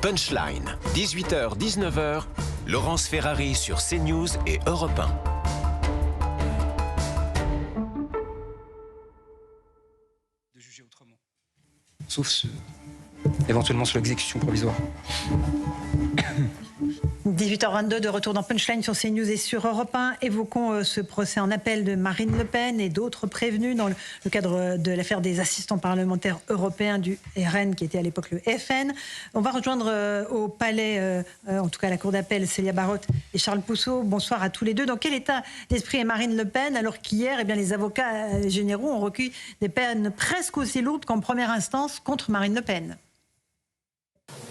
Punchline, 18h-19h, Laurence Ferrari sur CNews et Europe 1. De juger autrement. Sauf éventuellement sur l'exécution provisoire. 18h22 de retour dans Punchline sur CNews et sur Europe 1. Évoquons ce procès en appel de Marine Le Pen et d'autres prévenus dans le cadre de l'affaire des assistants parlementaires européens du RN, qui était à l'époque le FN. On va rejoindre au palais, en tout cas à la cour d'appel, Célia Barotte et Charles Pousseau. Bonsoir à tous les deux. Dans quel état d'esprit est Marine Le Pen alors qu'hier, les avocats généraux ont recueilli des peines presque aussi lourdes qu'en première instance contre Marine Le Pen?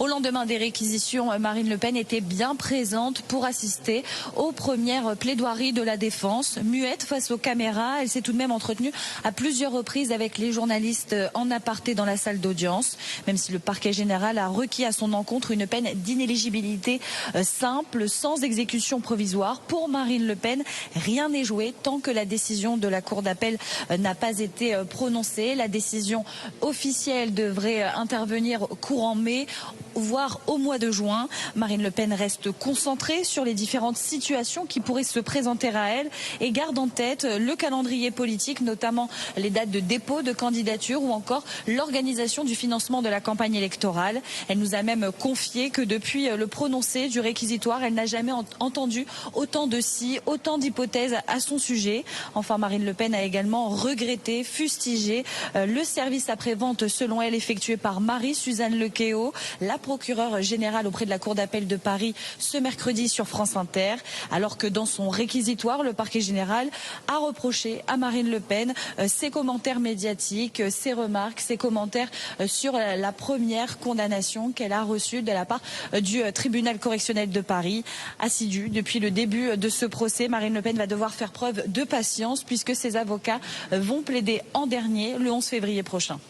Au lendemain des réquisitions, Marine Le Pen était bien présente pour assister aux premières plaidoiries de la défense. Muette face aux caméras, elle s'est tout de même entretenue à plusieurs reprises avec les journalistes en aparté dans la salle d'audience, même si le parquet général a requis à son encontre une peine d'inéligibilité simple, sans exécution provisoire. Pour Marine Le Pen, rien n'est joué tant que la décision de la cour d'appel n'a pas été prononcée. La décision officielle devrait intervenir courant mai, voire au mois de juin. Marine Le Pen reste concentrée sur les différentes situations qui pourraient se présenter à elle et garde en tête le calendrier politique, notamment les dates de dépôt de candidature ou encore l'organisation du financement de la campagne électorale. Elle nous a même confié que depuis le prononcé du réquisitoire, elle n'a jamais entendu autant de si, autant d'hypothèses à son sujet. Enfin, Marine Le Pen a également regretté, fustigé le service après-vente, selon elle, effectué par Marie-Suzanne Lequéot, la procureure générale auprès de la Cour d'appel de Paris ce mercredi sur France Inter, alors que dans son réquisitoire, le parquet général a reproché à Marine Le Pen ses commentaires médiatiques, ses remarques, ses commentaires sur la première condamnation qu'elle a reçue de la part du tribunal correctionnel de Paris. Assidue depuis le début de ce procès, Marine Le Pen va devoir faire preuve de patience puisque ses avocats vont plaider en dernier le 11 février prochain.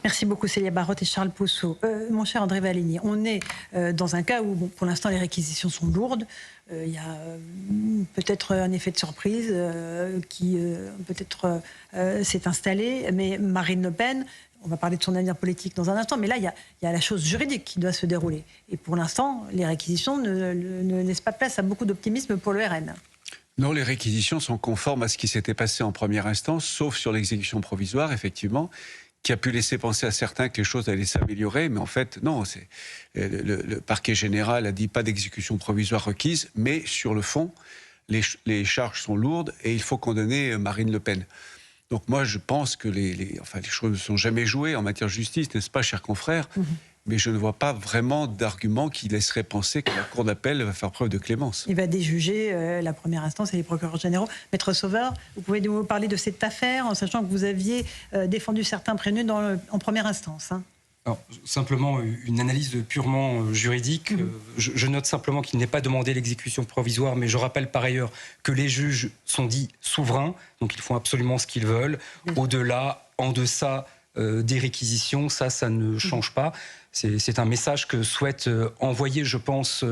Merci beaucoup Célia Barotte et Charles Pousseau. Mon cher André Valigny, on est dans un cas où, pour l'instant, les réquisitions sont lourdes. Il y a peut-être un effet de surprise qui peut-être s'est installé. Mais Marine Le Pen, on va parler de son avenir politique dans un instant, mais là, il y a la chose juridique qui doit se dérouler. Et pour l'instant, les réquisitions ne laissent pas place à beaucoup d'optimisme pour le RN. Non, les réquisitions sont conformes à ce qui s'était passé en première instance, sauf sur l'exécution provisoire, effectivement, qui a pu laisser penser à certains que les choses allaient s'améliorer, mais en fait, non. Le parquet général a dit pas d'exécution provisoire requise, mais sur le fond, les charges sont lourdes et il faut condamner Marine Le Pen. Donc moi, je pense que les choses ne sont jamais jouées en matière de justice, n'est-ce pas, chers confrères? Mais je ne vois pas vraiment d'argument qui laisserait penser que la Cour d'appel va faire preuve de clémence. Il va déjuger la première instance et les procureurs généraux. Maître Sauveur, vous pouvez nous parler de cette affaire en sachant que vous aviez défendu certains prévenus en première instance. Alors, simplement une analyse purement juridique. Je note simplement qu'il n'est pas demandé l'exécution provisoire, mais je rappelle par ailleurs que les juges sont dits souverains, donc ils font absolument ce qu'ils veulent. Au-delà, en deçà des réquisitions, ça ne change pas. C'est un message que souhaite envoyer, je pense,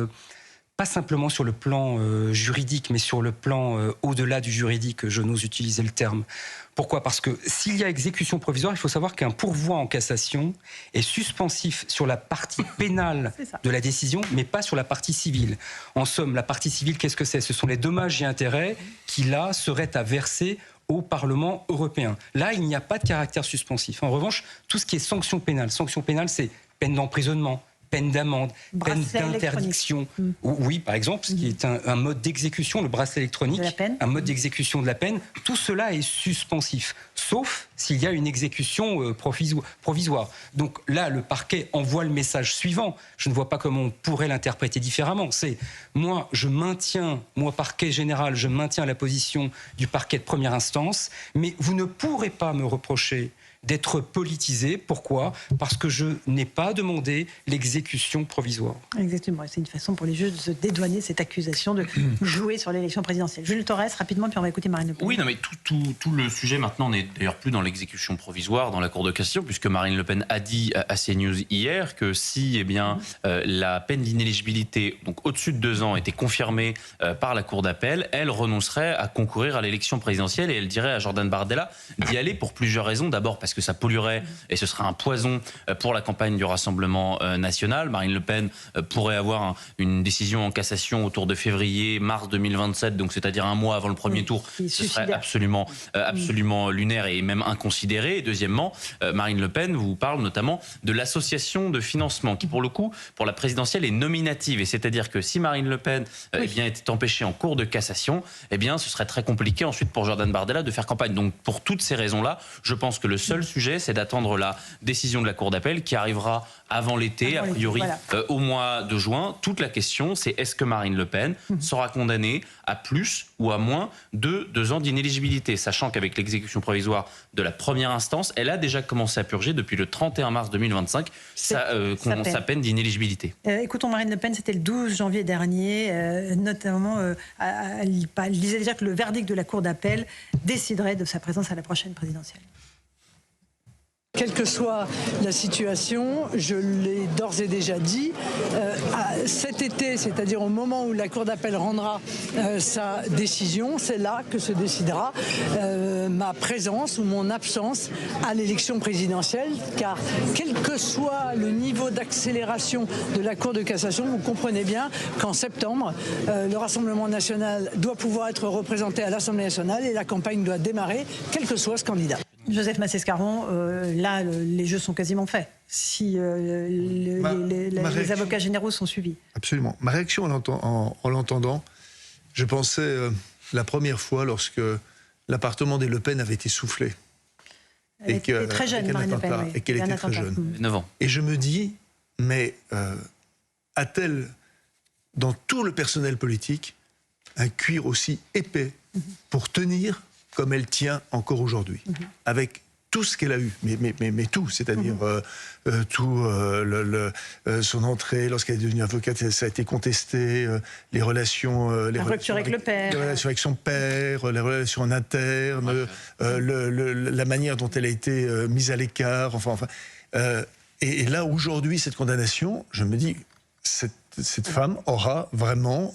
pas simplement sur le plan juridique, mais sur le plan au-delà du juridique, je n'ose utiliser le terme. Pourquoi ? Parce que s'il y a exécution provisoire, il faut savoir qu'un pourvoi en cassation est suspensif sur la partie pénale de la décision, mais pas sur la partie civile. En somme, la partie civile, qu'est-ce que c'est ? Ce sont les dommages et intérêts qui, là, seraient à verser au Parlement européen. Là, il n'y a pas de caractère suspensif. En revanche, tout ce qui est sanction pénale, c'est peine d'emprisonnement, peine d'amende, peine d'interdiction. Oui, par exemple, ce qui est un mode d'exécution, le bracelet électronique, un mode d'exécution de la peine, tout cela est suspensif, sauf s'il y a une exécution provisoire. Donc là, le parquet envoie le message suivant. Je ne vois pas comment on pourrait l'interpréter différemment. C'est, moi, parquet général, je maintiens la position du parquet de première instance, mais vous ne pourrez pas me reprocher d'être politisé. Pourquoi ? Parce que je n'ai pas demandé l'exécution provisoire. Exactement. C'est une façon pour les juges de se dédouaner cette accusation de jouer sur l'élection présidentielle. Jules Torres, rapidement, puis on va écouter Marine Le Pen. Oui, non, mais tout le sujet maintenant n'est d'ailleurs plus dans l'exécution provisoire dans la Cour de cassation, puisque Marine Le Pen a dit à CNews hier que si la peine d'inéligibilité, donc au-dessus de 2 ans, était confirmée par la Cour d'appel, elle renoncerait à concourir à l'élection présidentielle et elle dirait à Jordan Bardella d'y aller pour plusieurs raisons. D'abord parce parce que ça polluerait et ce serait un poison pour la campagne du Rassemblement national. Marine Le Pen pourrait avoir une décision en cassation autour de février-mars 2027, donc c'est-à-dire un mois avant le premier tour. Ce serait absolument lunaire et même inconsidéré. Et deuxièmement, Marine Le Pen vous parle notamment de l'association de financement qui, pour le coup, pour la présidentielle est nominative. Et c'est-à-dire que si Marine Le Pen était empêchée en cours de cassation, ce serait très compliqué ensuite pour Jordan Bardella de faire campagne. Donc pour toutes ces raisons-là, je pense que le seul sujet, c'est d'attendre la décision de la Cour d'appel qui arrivera avant l'été, a priori au mois de juin. Toute la question, c'est est-ce que Marine Le Pen sera condamnée à plus ou à moins de 2 ans d'inéligibilité, sachant qu'avec l'exécution provisoire de la première instance, elle a déjà commencé à purger depuis le 31 mars 2025 sa peine d'inéligibilité. Écoutons Marine Le Pen, c'était le 12 janvier dernier, notamment, elle disait déjà que le verdict de la Cour d'appel déciderait de sa présence à la prochaine présidentielle. Quelle que soit la situation, je l'ai d'ores et déjà dit, cet été, c'est-à-dire au moment où la Cour d'appel rendra sa décision, c'est là que se décidera ma présence ou mon absence à l'élection présidentielle, car quel que soit le niveau d'accélération de la Cour de cassation, vous comprenez bien qu'en septembre, le Rassemblement national doit pouvoir être représenté à l'Assemblée nationale et la campagne doit démarrer, quel que soit ce candidat. Joseph Massescaron, là, les jeux sont quasiment faits, si les avocats généraux sont suivis. Absolument. Ma réaction en l'entendant, je pensais la première fois lorsque l'appartement des Le Pen avait été soufflé. Elle était très jeune, Marine Le Pen. Et qu'elle était très jeune. 9 ans. Et je me dis, mais a-t-elle, dans tout le personnel politique, un cuir aussi épais pour tenir comme elle tient encore aujourd'hui, avec tout ce qu'elle a eu, mais tout, c'est-à-dire son entrée, lorsqu'elle est devenue avocate, ça a été contesté, les relations, la rupture avec le père, les relations avec son père, les relations en interne, la manière dont elle a été mise à l'écart, et là aujourd'hui cette condamnation, je me dis, cette femme aura vraiment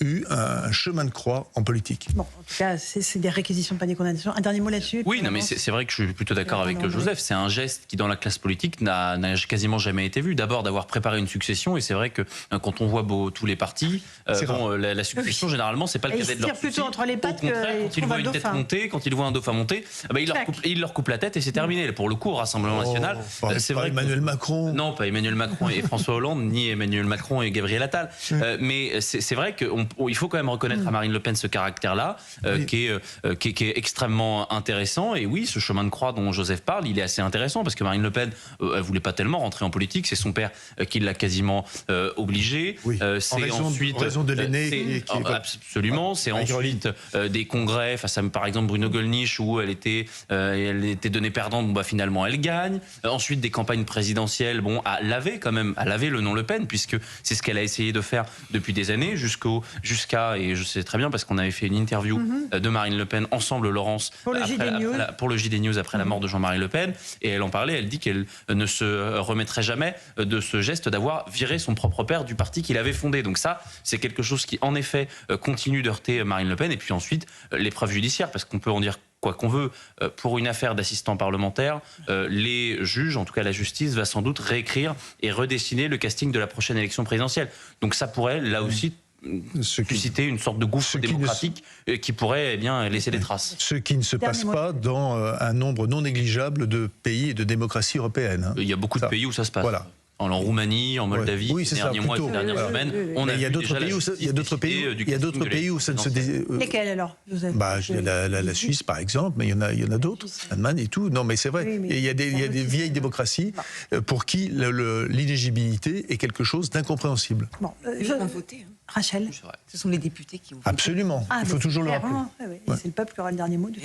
eu un chemin de croix en politique. Bon, en tout cas, c'est des réquisitions, pas des condamnations. Un dernier mot là-dessus? Oui, non, mais c'est vrai que je suis plutôt d'accord avec Joseph. C'est un geste qui, dans la classe politique, n'a quasiment jamais été vu. D'abord, d'avoir préparé une succession, et c'est vrai que quand on voit tous les partis, la succession, généralement, c'est pas le cadet de leur plutôt entre les pattes. Au contraire, quand ils voient une tête monter, quand ils voient un dauphin monter, il leur coupe la tête et c'est terminé. Pour le coup, au Rassemblement national, c'est vrai. Emmanuel Macron. Non, pas Emmanuel Macron et François Hollande, ni Emmanuel Macron et Gabriel Attal. Mais c'est vrai qu'il faut quand même reconnaître à Marine Le Pen ce caractère-là, qui est extrêmement intéressant. Et oui, ce chemin de croix dont Joseph parle, il est assez intéressant parce que Marine Le Pen, elle voulait pas tellement rentrer en politique. C'est son père qui l'a quasiment obligée. Oui. C'est ensuite en raison de l'aîné. Absolument. C'est ensuite des congrès face à, par exemple, Bruno Gollnisch où elle était donnée perdante. Finalement, elle gagne. Ensuite, des campagnes présidentielles. Elle avait le nom Le Pen puisque c'est ce qu'elle a essayé de faire depuis des années jusqu'à, et je sais très bien parce qu'on avait fait une interview de Marine Le Pen ensemble, Laurence, pour le JD News après la mort de Jean-Marie Le Pen, et elle en parlait, elle dit qu'elle ne se remettrait jamais de ce geste d'avoir viré son propre père du parti qu'il avait fondé. Donc ça, c'est quelque chose qui en effet continue d'heurter Marine Le Pen. Et puis ensuite, l'épreuve judiciaire, parce qu'on peut en dire quoi qu'on veut, pour une affaire d'assistant parlementaire, les juges, en tout cas la justice, va sans doute réécrire et redessiner le casting de la prochaine élection présidentielle. Donc ça pourrait, là aussi, susciter une sorte de gouffre démocratique qui pourrait laisser des traces. Ce qui ne se passe pas dans un nombre non négligeable de pays et de démocraties européennes. Il y a beaucoup de pays où ça se passe. Voilà. En Roumanie, en Moldavie, ces derniers mois, ces dernières semaines, on a il y a d'autres pays où ça ne se Lesquels alors, Joseph? La Suisse par exemple, mais il y en a d'autres, l'Allemagne et tout. Non mais c'est vrai, il y a des vieilles démocraties pour qui l'inéligibilité est quelque chose d'incompréhensible. Ils vont voter. Rachel, ce sont les députés qui vont voter. Absolument, il faut toujours le rappeler. C'est le peuple qui aura le dernier mot.